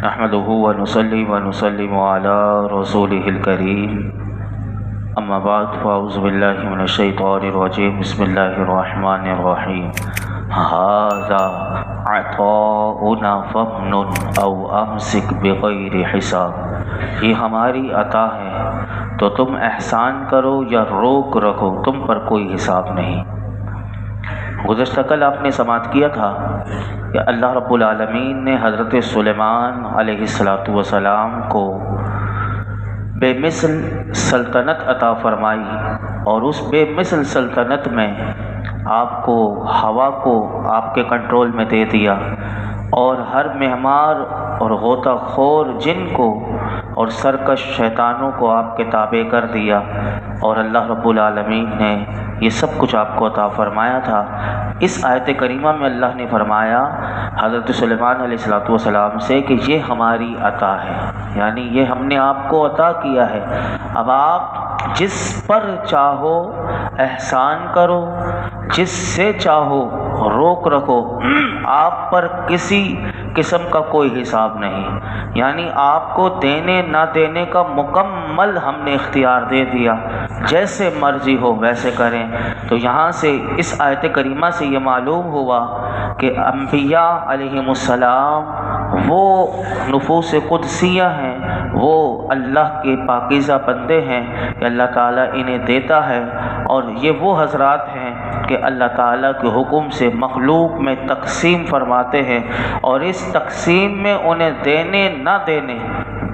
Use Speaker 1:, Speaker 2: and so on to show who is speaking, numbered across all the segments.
Speaker 1: نحمده ونصلي ونسلم على رسوله الكريم اما بعد فاعوذ باللہ من الشیطان الرجیم بسم اللہ الرحمن الرحیم هذا عطاؤنا فامنن او امسک بغیر حساب، یہ ہماری عطا ہے تو تم احسان کرو یا روک رکھو، تم پر کوئی حساب نہیں۔ گزشتہ کل آپ نے سماعت کیا تھا کہ اللہ رب العالمین نے حضرت سلیمان علیہ السلام کو بے مثل سلطنت عطا فرمائی، اور اس بے مثل سلطنت میں آپ کو ہوا کو آپ کے کنٹرول میں دے دیا، اور ہر مہمار اور غوطہ خور جن کو اور سرکش شیطانوں کو آپ کے تابع کر دیا، اور اللہ رب العالمین نے یہ سب کچھ آپ کو عطا فرمایا تھا۔ اس آیت کریمہ میں اللہ نے فرمایا حضرت سلیمان علیہ السلام سے کہ یہ ہماری عطا ہے، یعنی یہ ہم نے آپ کو عطا کیا ہے، اب آپ جس پر چاہو احسان کرو، جس سے چاہو روک رکھو، آپ پر کسی قسم کا کوئی حساب نہیں، یعنی آپ کو دینے نہ دینے کا مکمل ہم نے اختیار دے دیا، جیسے مرضی ہو ویسے کریں۔ تو یہاں سے اس آیت کریمہ سے یہ معلوم ہوا کہ انبیاء علیہم السلام وہ نفوس قدسیہ ہیں، وہ اللہ کے پاکیزہ بندے ہیں کہ اللہ تعالیٰ انہیں دیتا ہے، اور یہ وہ حضرات ہیں کہ اللہ تعالیٰ کے حکم سے مخلوق میں تقسیم فرماتے ہیں، اور اس تقسیم میں انہیں دینے نہ دینے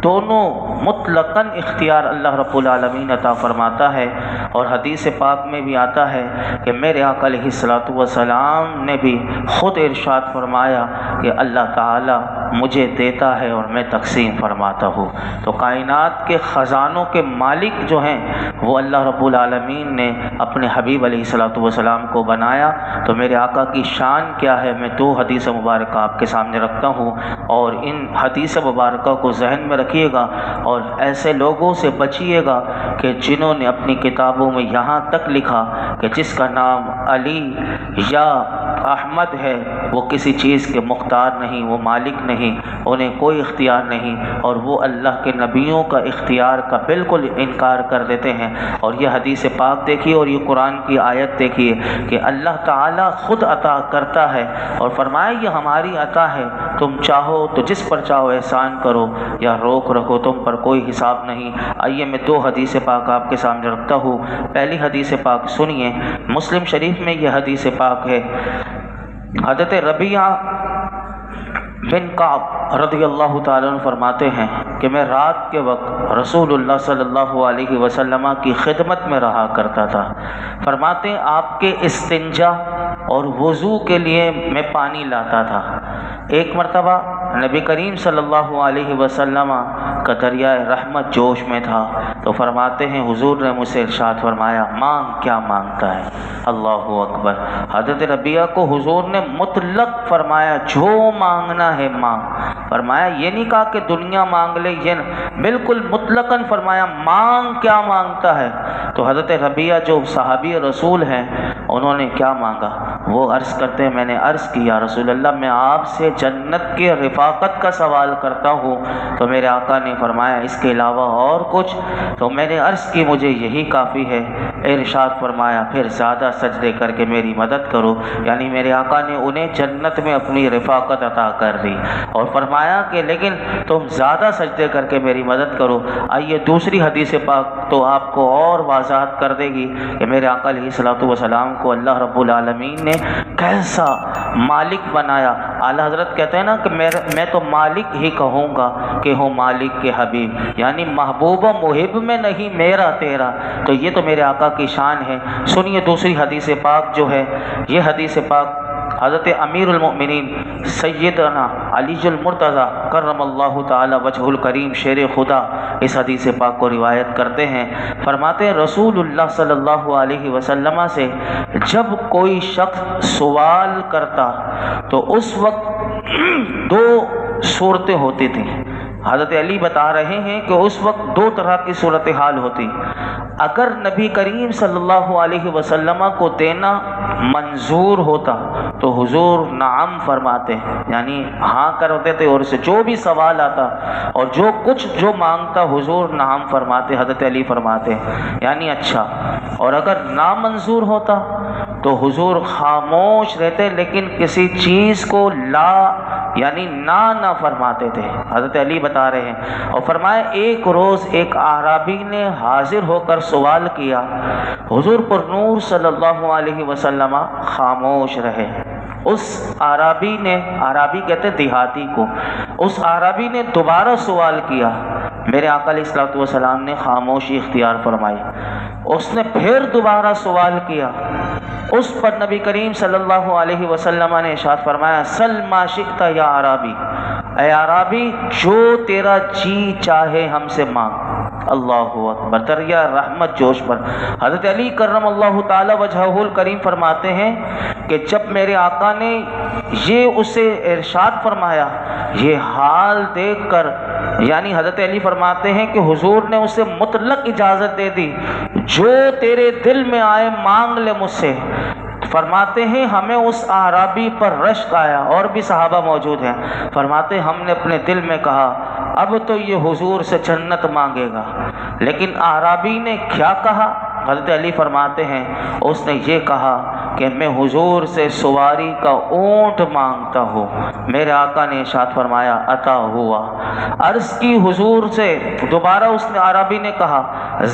Speaker 1: دونوں مطلقاً اختیار اللہ رب العالمین عطا فرماتا ہے۔ اور حدیث پاک میں بھی آتا ہے کہ میرے آقا علیہ السلام نے بھی خود ارشاد فرمایا کہ اللہ تعالیٰ مجھے دیتا ہے اور میں تقسیم فرماتا ہوں۔ تو کائنات کے خزانوں کے مالک جو ہیں وہ اللہ رب العالمین نے اپنے حبیب علیہ السلام کو بنایا۔ تو میرے آقا کی شان کیا ہے، میں دو حدیث مبارکہ آپ کے سامنے رکھتا ہوں، اور ان حدیث مبارکہ کو ذہن میں رکھیے گا، اور ایسے لوگوں سے بچیے گا کہ جنہوں نے اپنی کتابوں میں یہاں تک لکھا کہ جس کا نام علی یا احمد ہے وہ کسی چیز کے مختار نہیں، وہ مالک نہیں، انہیں کوئی اختیار نہیں، اور وہ اللہ کے نبیوں کا اختیار کا بالکل انکار کر دیتے ہیں۔ اور یہ حدیث پاک دیکھیے اور یہ قرآن کی آیت دیکھیے کہ اللہ تعالیٰ خود عطا کرتا ہے، اور فرمایا یہ ہماری عطا ہے، تم چاہو تو جس پر چاہو احسان کرو یا روک رکھو، تم پر کوئی حساب نہیں۔ آئیے میں دو حدیث پاک آپ کے سامنے رکھتا ہوں۔ پہلی حدیث پاک سنیے، مسلم شریف میں یہ حدیث پاک ہے۔ حضرت ربیعہ بن کعب رضی اللہ تعالیٰ عنہ فرماتے ہیں کہ میں رات کے وقت رسول اللہ صلی اللہ علیہ وسلم کی خدمت میں رہا کرتا تھا۔ فرماتے ہیں آپ کے استنجا اور وضو کے لیے میں پانی لاتا تھا۔ ایک مرتبہ نبی کریم صلی اللہ علیہ وسلم کا دریائے رحمت جوش میں تھا، تو فرماتے ہیں حضور نے مجھ سے ارشاد فرمایا مانگ کیا مانگتا ہے، اللہ اکبر۔ حضرت ربیعہ کو حضور نے مطلق فرمایا جو مانگنا ہے مانگ، فرمایا یہ نہیں کہا کہ دنیا مانگ لے، یہ بالکل مطلقاً فرمایا مانگ کیا مانگتا ہے۔ تو حضرت ربیعہ جو صحابی رسول ہیں انہوں نے کیا مانگا، وہ عرض کرتے ہیں میں نے عرض کی یا رسول اللہ میں آپ سے جنت کے رفاقت کا سوال کرتا ہوں، تو میرے آقا نے فرمایا اس کے علاوہ اور کچھ، تو میں نے عرض کی مجھے یہی کافی ہے۔ ارشاد فرمایا پھر زیادہ سجدے کر کے میری مدد کرو، یعنی میرے آقا نے انہیں جنت میں اپنی رفاقت عطا کر دی، اور فرمایا کہ لیکن تم زیادہ سجدے کر کے میری مدد کرو۔ آئیے دوسری حدیث پاک تو آپ کو اور واضحات کر دے گی کہ میرے آقا علیہ السلام کو اللہ رب العالمین نے کیسا مالک بنایا۔ اعلیٰ حضرت کہتے ہیں نا کہ میں تو مالک ہی کہوں گا کہ ہوں مالک کے حبیب، یعنی محبوب و محب میں نہیں میرا تیرا۔ تو یہ تو میرے آقا کی شان ہے۔ سنیے دوسری حدیث پاک جو ہے، یہ حدیث پاک حضرت امیر المؤمنین سیدنا علی المرتضیٰ کرم اللہ تعالی وجہ الکریم شیر خدا اس حدیث پاک کو روایت کرتے ہیں۔ فرماتے ہیں رسول اللہ صلی اللہ علیہ وسلم سے جب کوئی شخص سوال کرتا تو اس وقت دو صورتیں ہوتی تھیں۔ حضرت علی بتا رہے ہیں کہ اس وقت دو طرح کی صورتحال ہوتی۔ اگر نبی کریم صلی اللہ علیہ وسلم کو دینا منظور ہوتا تو حضور نعم فرماتے، یعنی ہاں کرتے تھے، اور اسے جو بھی سوال آتا اور جو مانگتا حضور نعم فرماتے، حضرت علی فرماتے یعنی اچھا۔ اور اگر نامنظور ہوتا تو حضور خاموش رہتے، لیکن کسی چیز کو لا یعنی نہ فرماتے تھے۔ حضرت علی بتا رہے ہیں، اور فرمایا ایک روز ایک اعرابی نے حاضر ہو کر سوال کیا، حضور پر نور صلی اللہ علیہ وسلم خاموش رہے۔ اس عربی کہتے دیہاتی کو، اس عربی نے دوبارہ سوال کیا، میرے آقا علیہ الصلوۃ والسلام نے خاموشی اختیار فرمائی۔ اس نے پھر دوبارہ سوال کیا، اس پر نبی کریم صلی اللہ علیہ وسلم نے ارشاد فرمایا، سل ما شئت یا عربی، اے عربی جو تیرا جی چاہے ہم سے مانگ۔ اللہ اکبر، دریا رحمت جوش پر۔ حضرت علی کرم اللہ تعالی وجہہ الکریم فرماتے ہیں کہ جب میرے آقا نے یہ اسے ارشاد فرمایا، یہ حال دیکھ کر، یعنی حضرت علی فرماتے ہیں کہ حضور نے اسے مطلق اجازت دے دی، جو تیرے دل میں آئے مانگ لے مجھ سے۔ فرماتے ہیں ہمیں اس اعرابی پر رشک آیا، اور بھی صحابہ موجود ہیں، فرماتے ہم نے اپنے دل میں کہا اب تو یہ حضور سے جنت مانگے گا۔ لیکن اعرابی نے کیا کہا؟ حضرت علی فرماتے ہیں اس نے یہ کہا کہ میں حضور سے سواری کا اونٹ مانگتا ہوں۔ میرے آقا نے ارشاد فرمایا عطا ہوا۔ عرض کی حضور سے، دوبارہ اس نے عربی نے کہا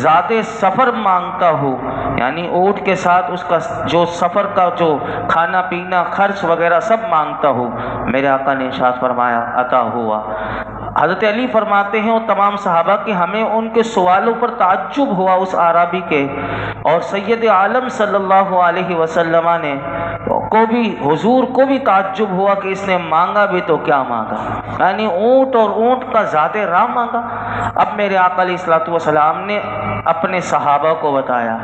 Speaker 1: زاد سفر مانگتا ہوں، یعنی اونٹ کے ساتھ اس کا جو سفر کا جو کھانا پینا خرچ وغیرہ سب مانگتا ہوں۔ میرے آقا نے ارشاد فرمایا عطا ہوا۔ حضرت علی فرماتے ہیں اور تمام صحابہ کہ ہمیں ان کے سوالوں پر تعجب ہوا اس اعرابی کے، اور سید عالم صلی اللہ علیہ وسلم نے حضور کو بھی تعجب ہوا کہ اس نے مانگا بھی تو کیا مانگا، یعنی اونٹ، اور اونٹ کا ذات راہ مانگا۔ اب میرے آقا علیہ الصلوۃ والسلام نے اپنے صحابہ کو بتایا۔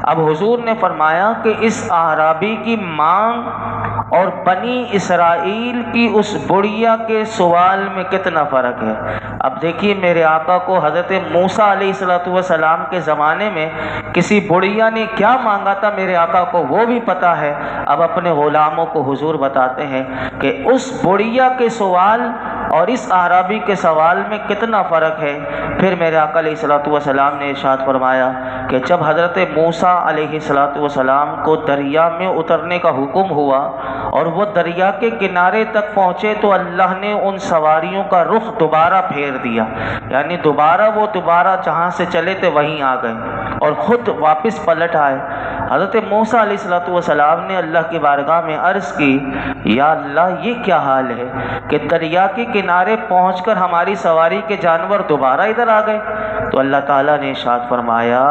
Speaker 1: اب حضور نے فرمایا کہ اس اعرابی کی مانگ اور بنی اسرائیل کی اس بڑھیا کے سوال میں کتنا فرق ہے۔ اب دیکھیے میرے آقا کو حضرت موسیٰ علیہ الصلوۃ والسلام کے زمانے میں کسی بڑھیا نے کیا مانگا تھا میرے آقا کو وہ بھی پتہ ہے۔ اب اپنے غلاموں کو حضور بتاتے ہیں کہ اس بڑھیا کے سوال اور اس اعرابی کے سوال میں کتنا فرق ہے۔ پھر میرے آقا علیہ الصلوۃ والسلام نے ارشاد فرمایا کہ جب حضرت موسیٰ علیہ الصلوۃ والسلام کو دریا میں اترنے کا حکم ہوا اور وہ دریا کے کنارے تک پہنچے تو اللہ نے ان سواریوں کا رخ دوبارہ پھیر دیا، یعنی وہ دوبارہ جہاں سے چلے تھے وہیں آ گئے اور خود واپس پلٹ آئے۔ حضرت موسیٰ علیہ الصلوۃ والسلام نے اللہ کی بارگاہ میں عرض کی، یا اللہ یہ کیا حال ہے کہ دریا کے کنارے پہنچ کر ہماری سواری کے جانور دوبارہ ادھر آ گئے؟ تو اللہ تعالیٰ نے ارشاد فرمایا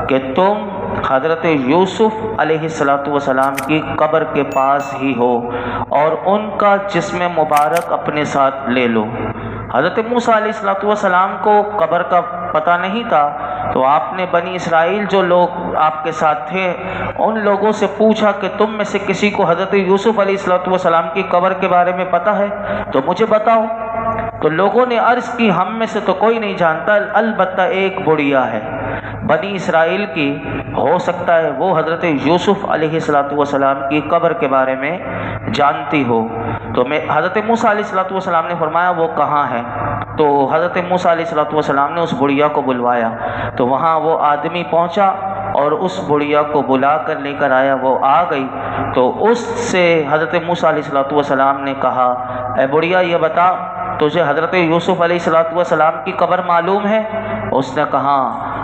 Speaker 1: کہ تم حضرت یوسف علیہ الصلوۃ والسلام کی قبر کے پاس ہی ہو اور ان کا جسم مبارک اپنے ساتھ لے لو۔ حضرت موسیٰ علیہ الصلوۃ والسلام کو قبر کا پتہ نہیں تھا، تو آپ نے بنی اسرائیل جو لوگ آپ کے ساتھ تھے ان لوگوں سے پوچھا کہ تم میں سے کسی کو حضرت یوسف علیہ الصلوۃ والسلام کی قبر کے بارے میں پتہ ہے تو مجھے بتاؤ۔ تو لوگوں نے عرض کی ہم میں سے تو کوئی نہیں جانتا، البتہ ایک بڑھیا ہے بنی اسرائیل کی، ہو سکتا ہے وہ حضرت یوسف علیہ الصلوۃ والسلام کی قبر کے بارے میں جانتی ہو۔ تو حضرت موسیٰ علیہ الصلوۃ والسلام نے فرمایا وہ کہاں ہے؟ تو حضرت موسیٰ علیہ الصلوۃ والسلام نے اس بڑھیا کو بلوایا، تو وہاں وہ آدمی پہنچا اور اس بڑھیا کو بلا کر لے کر آیا، وہ آ گئی۔ تو اس سے حضرت موسیٰ علیہ الصلوۃ والسلام نے کہا اے بڑھیا یہ بتا تجھے حضرت یوسف علیہ الصلوۃ والسلام کی قبر معلوم ہے؟ اس نے کہا،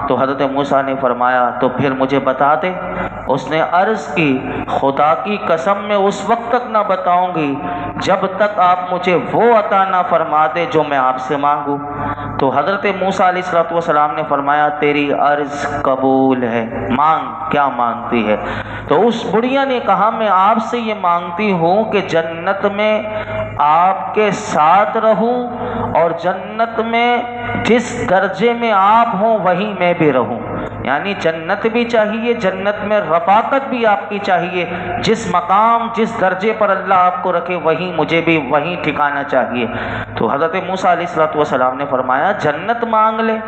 Speaker 1: تو حضرت موسیٰ نے فرمایا تو پھر مجھے بتا دے۔ اس نے عرض کی خدا کی قسم میں اس وقت تک نہ بتاؤں گی جب تک آپ مجھے وہ عطا نہ فرما دے جو میں آپ سے مانگوں۔ تو حضرت موسیٰ علیہ الصلوۃ والسلام نے فرمایا تیری عرض قبول ہے، مانگ، کیا مانگتی ہے؟ تو اس بڑھیا نے کہا میں آپ سے یہ مانگتی ہوں کہ جنت میں آپ کے ساتھ رہوں اور جنت میں جس درجے میں آپ ہوں وہیں میں بھی رہوں، یعنی جنت بھی چاہیے، جنت میں رفاقت بھی آپ کی چاہیے، جس مقام جس درجے پر اللہ آپ کو رکھے وہیں مجھے بھی وہیں ٹھکانا چاہیے۔ تو حضرت موسیٰ علیہ الصلوۃ والسلام نے فرمایا جنت مانگ لے۔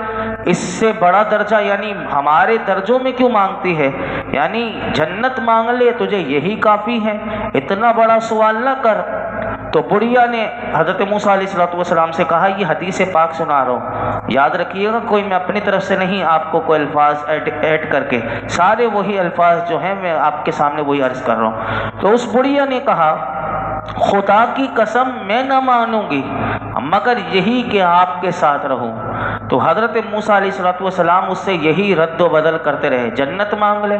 Speaker 1: اس سے بڑا درجہ یعنی ہمارے درجوں میں کیوں مانگتی ہے؟ یعنی جنت مانگ لے تجھے یہی کافی ہے، اتنا بڑا سوال نہ کر۔ تو بڑھیا نے حضرت موسیٰ علیہ السلام سے کہا، یہ حدیث پاک سنا رہا ہوں، یاد رکھیے گا کوئی میں اپنی طرف سے نہیں آپ کو کوئی الفاظ ایڈ کر کے، سارے وہی الفاظ جو ہیں میں آپ کے سامنے وہی عرض کر رہا ہوں۔ تو اس بڑھیا نے کہا، خدا کی قسم میں نہ مانوں گی مگر یہی کہ آپ کے ساتھ رہوں۔ تو حضرت موسیٰ علیہ السلام اس سے یہی رد و بدل کرتے رہے، جنت مانگ لے،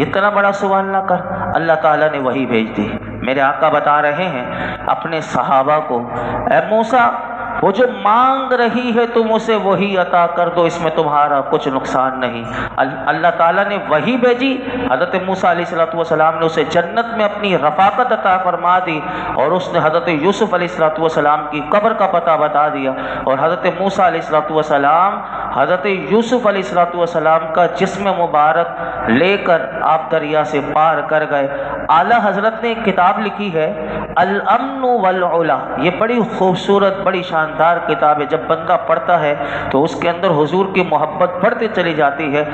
Speaker 1: اتنا بڑا سوال نہ کر۔ اللہ تعالیٰ نے وہی بھیج دی۔ میرے آقا بتا رہے ہیں اپنے صحابہ کو، اے موسیٰ وہ جو مانگ رہی ہے تم اسے وہی عطا کر دو، اس میں تمہارا کچھ نقصان نہیں۔ اللہ تعالیٰ نے وہی بھیجی، حضرت موسیٰ علیہ السلام نے اسے جنت میں اپنی رفاقت عطا فرما دی، اور اس نے حضرت یوسف علیہ السلام کی قبر کا پتہ بتا دیا، اور حضرت موسیٰ علیہ السلام حضرت یوسف علیہ السلام کا جسم مبارک لے کر آپ دریا سے پار کر گئے۔ اعلیٰ حضرت نے ایک کتاب لکھی ہے الامن والعلا، یہ بڑی خوبصورت بڑی شاندار کتاب ہے، جب بندہ پڑھتا ہے تو اس کے اندر حضور کی محبت بڑھتے چلی جاتی ہے۔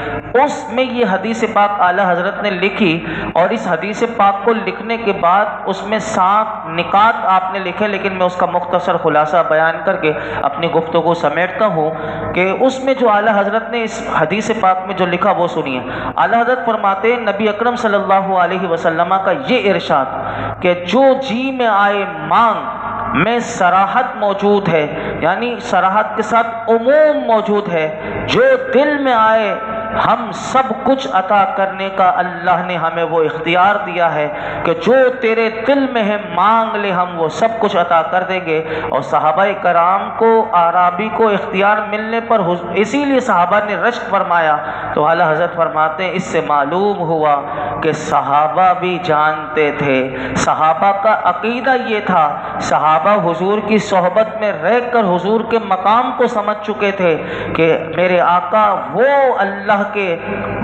Speaker 1: اس میں یہ حدیث پاک اعلیٰ حضرت نے لکھی، اور اس حدیث پاک کو لکھنے کے بعد اس میں 7 نکات آپ نے لکھے، لیکن میں اس کا مختصر خلاصہ بیان کر کے اپنی گفتگو سمیٹتا ہوں کہ اس میں جو اعلیٰ حضرت نے اس حدیث پاک میں جو لکھا وہ سنیے۔ اعلیٰ حضرت فرماتے ہیں نبی اکرم صلی اللہ علیہ وسلم کا یہ ارشاد کہ جو جی میں آئے مانگ میں صراحت موجود ہے، یعنی صراحت کے ساتھ عموم موجود ہے، جو دل میں آئے ہم سب کچھ عطا کرنے کا اللہ نے ہمیں وہ اختیار دیا ہے کہ جو تیرے دل میں ہے مانگ لے، ہم وہ سب کچھ عطا کر دیں گے۔ اور صحابہ کرام کو اعرابی کو اختیار ملنے پر اسی لیے صحابہ نے رشک فرمایا۔ تو اعلیٰ حضرت فرماتے ہیں اس سے معلوم ہوا کہ صحابہ بھی جانتے تھے، صحابہ کا عقیدہ یہ تھا، صحابہ حضور کی صحبت میں رہ کر حضور کے مقام کو سمجھ چکے تھے کہ میرے آقا وہ اللہ کے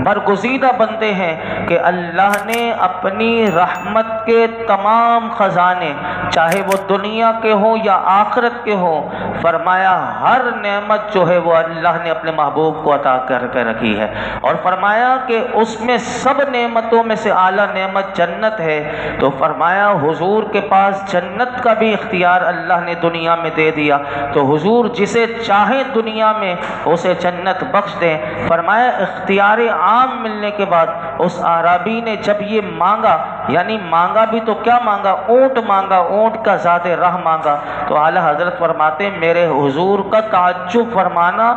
Speaker 1: برگزیدہ بندے ہیں کہ اللہ نے اپنی رحمت کے تمام خزانے، چاہے وہ دنیا کے ہوں یا آخرت کے ہوں، فرمایا ہر نعمت جو ہے وہ اللہ نے اپنے محبوب کو عطا کر کے رکھی ہے، اور فرمایا کہ اس میں سب نعمتوں میں سے اعلیٰ نعمت جنت ہے۔ تو فرمایا حضور کے پاس جنت کا بھی اختیار اللہ نے دنیا میں دے دیا، تو حضور جسے چاہیں دنیا میں اسے جنت بخش دیں۔ فرمایا اختیار عام ملنے کے بعد اس اعرابی نے جب یہ مانگا، یعنی مانگا بھی تو کیا مانگا، اونٹ مانگا، اونٹ کا زاد راہ مانگا۔ تو اعلیٰ حضرت فرماتے ہیں میرے حضور کا تعجب فرمانا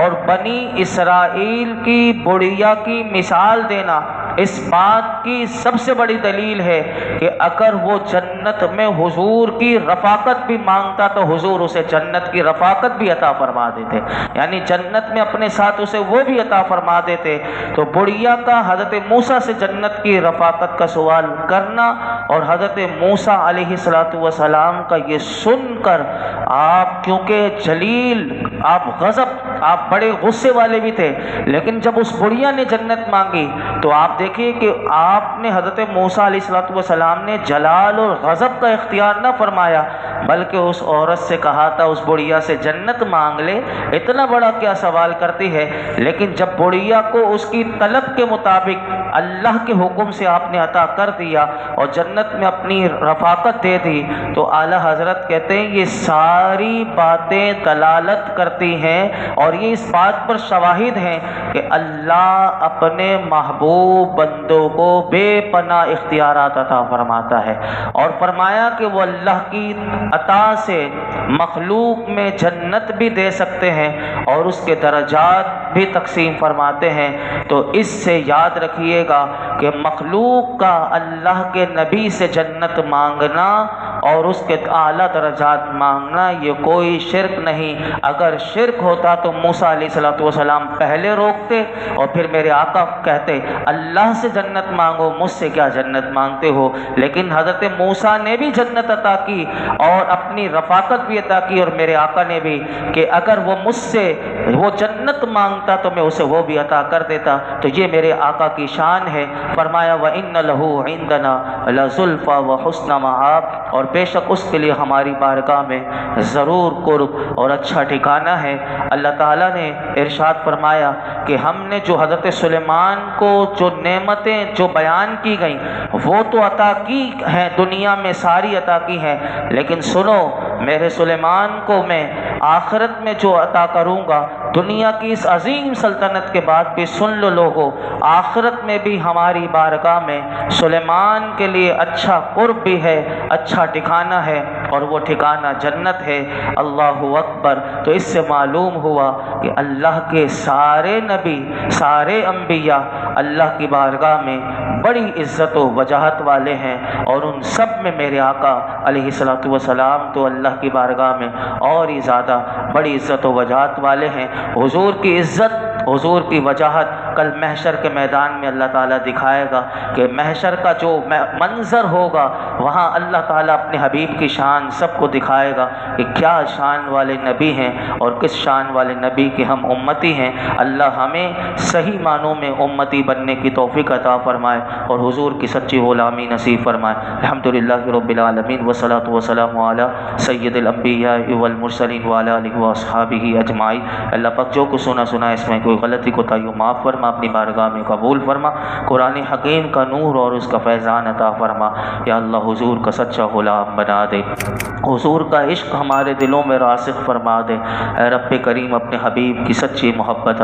Speaker 1: اور بنی اسرائیل کی بڑھیا کی مثال دینا اس بات کی سب سے بڑی دلیل ہے کہ اگر وہ جنت میں حضور کی رفاقت بھی مانگتا تو حضور اسے جنت کی رفاقت بھی عطا فرما دیتے، یعنی جنت میں اپنے ساتھ اسے وہ بھی عطا فرما دیتے۔ تو بڑھیا کا حضرت موسیٰ سے جنت کی رفاقت کا سوال کرنا اور حضرت موسیٰ علیہ السلام کا یہ سن کر آپ کیونکہ جلیل، آپ غضب، آپ بڑے غصے والے بھی تھے، لیکن جب اس بڑھیا نے جنت مانگی تو آپ دیکھیے کہ آپ نے حضرت موسیٰ علیہ السلام نے جلال اور غضب کا اختیار نہ فرمایا، بلکہ اس عورت سے کہا تھا اس بڑھیا سے جنت مانگ لے، اتنا بڑا کیا سوال کرتی ہے۔ لیکن جب بڑھیا کو اس کی طلب کے مطابق اللہ کے حکم سے آپ نے عطا کر دیا اور جنت میں اپنی رفاقت دے دی، تو اعلیٰ حضرت کہتے ہیں یہ ساری باتیں دلالت کرتی ہیں اور یہ اس بات پر شواہد ہیں کہ اللہ اپنے محبوب بندوں کو بے پناہ اختیارات عطا فرماتا ہے، اور فرمایا کہ وہ اللہ کی عطا سے مخلوق میں جنت بھی دے سکتے ہیں اور اس کے درجات بھی تقسیم فرماتے ہیں۔ تو اس سے یاد رکھیے گا کہ مخلوق کا اللہ کے نبی سے جنت مانگنا اور اس کے اعلیٰ درجات مانگنا یہ کوئی شرک نہیں۔ اگر شرک ہوتا تو موسیٰ علیہ السلام پہلے روکتے اور پھر میرے آقا کہتے اللہ سے جنت مانگو، مجھ سے کیا جنت مانگتے ہو۔ لیکن حضرت موسیٰ نے بھی جنت عطا کی اور اپنی رفاقت بھی عطا کی، اور میرے آقا نے بھی کہ اگر وہ مجھ سے وہ جنت مانگے مانگتا تو میں اسے وہ بھی عطا کر دیتا۔ تو یہ میرے آقا کی شان ہے۔ فرمایا وَإِنَّ لَهُ عِندَنَا لَزُلْفَىٰ وَحُسْنَ مَآبٍ، اور بے شک اس کے لیے ہماری بارگاہ میں ضرور قرب اور اچھا ٹھکانہ ہے۔ اللہ تعالیٰ نے ارشاد فرمایا کہ ہم نے جو حضرت سلیمان کو جو نعمتیں جو بیان کی گئیں وہ تو عطا کی ہیں، دنیا میں ساری عطا کی ہیں، لیکن سنو میرے سلیمان کو میں آخرت میں جو عطا کروں گا، دنیا کی اس عظیم سلطنت کے بعد بھی سن لو لوگو، آخرت میں بھی ہماری بارگاہ میں سلیمان کے لیے اچھا قرب بھی ہے، اچھا ٹھکانہ ہے، اور وہ ٹھکانہ جنت ہے۔ اللہ اکبر۔ تو اس سے معلوم ہوا کہ اللہ کے سارے نبی، سارے انبیاء اللہ کی بارگاہ میں بڑی عزت و وجاہت والے ہیں، اور ان سب میں میرے آقا علیہ الصلوۃ والسلام تو اللہ کی بارگاہ میں اور ہی زیادہ بڑی عزت و وجاہت والے ہیں۔ حضور کی عزت، حضور کی وجاہت کل محشر کے میدان میں اللہ تعالیٰ دکھائے گا کہ محشر کا جو منظر ہوگا وہاں اللہ تعالیٰ اپنے حبیب کی شان سب کو دکھائے گا کہ کیا شان والے نبی ہیں اور کس شان والے نبی کے ہم امتی ہیں۔ اللہ ہمیں صحیح معنوں میں امتی بننے کی توفیق عطا فرمائے اور حضور کی سچی غلامی نصیب فرمائے۔ الحمدللہ رب العالمین والصلاۃ والسلام علی سید الانبیاء والمرسلین وعلی آلہ واصحابہ اجمعین۔ اللہ پاک جو کچھ سنا اس میں کوئی غلطی کوتاہی ہو معاف فرما، اپنی بارگاہ میں قبول فرما، قرآن حکیم کا نور اور اس کا فیضان عطا فرما۔ یا اللہ حضور کا سچا غلام بنا دے، حضور کا عشق ہمارے دلوں میں راسخ فرما دے۔ اے رب کریم اپنے حبیب کی سچی محبت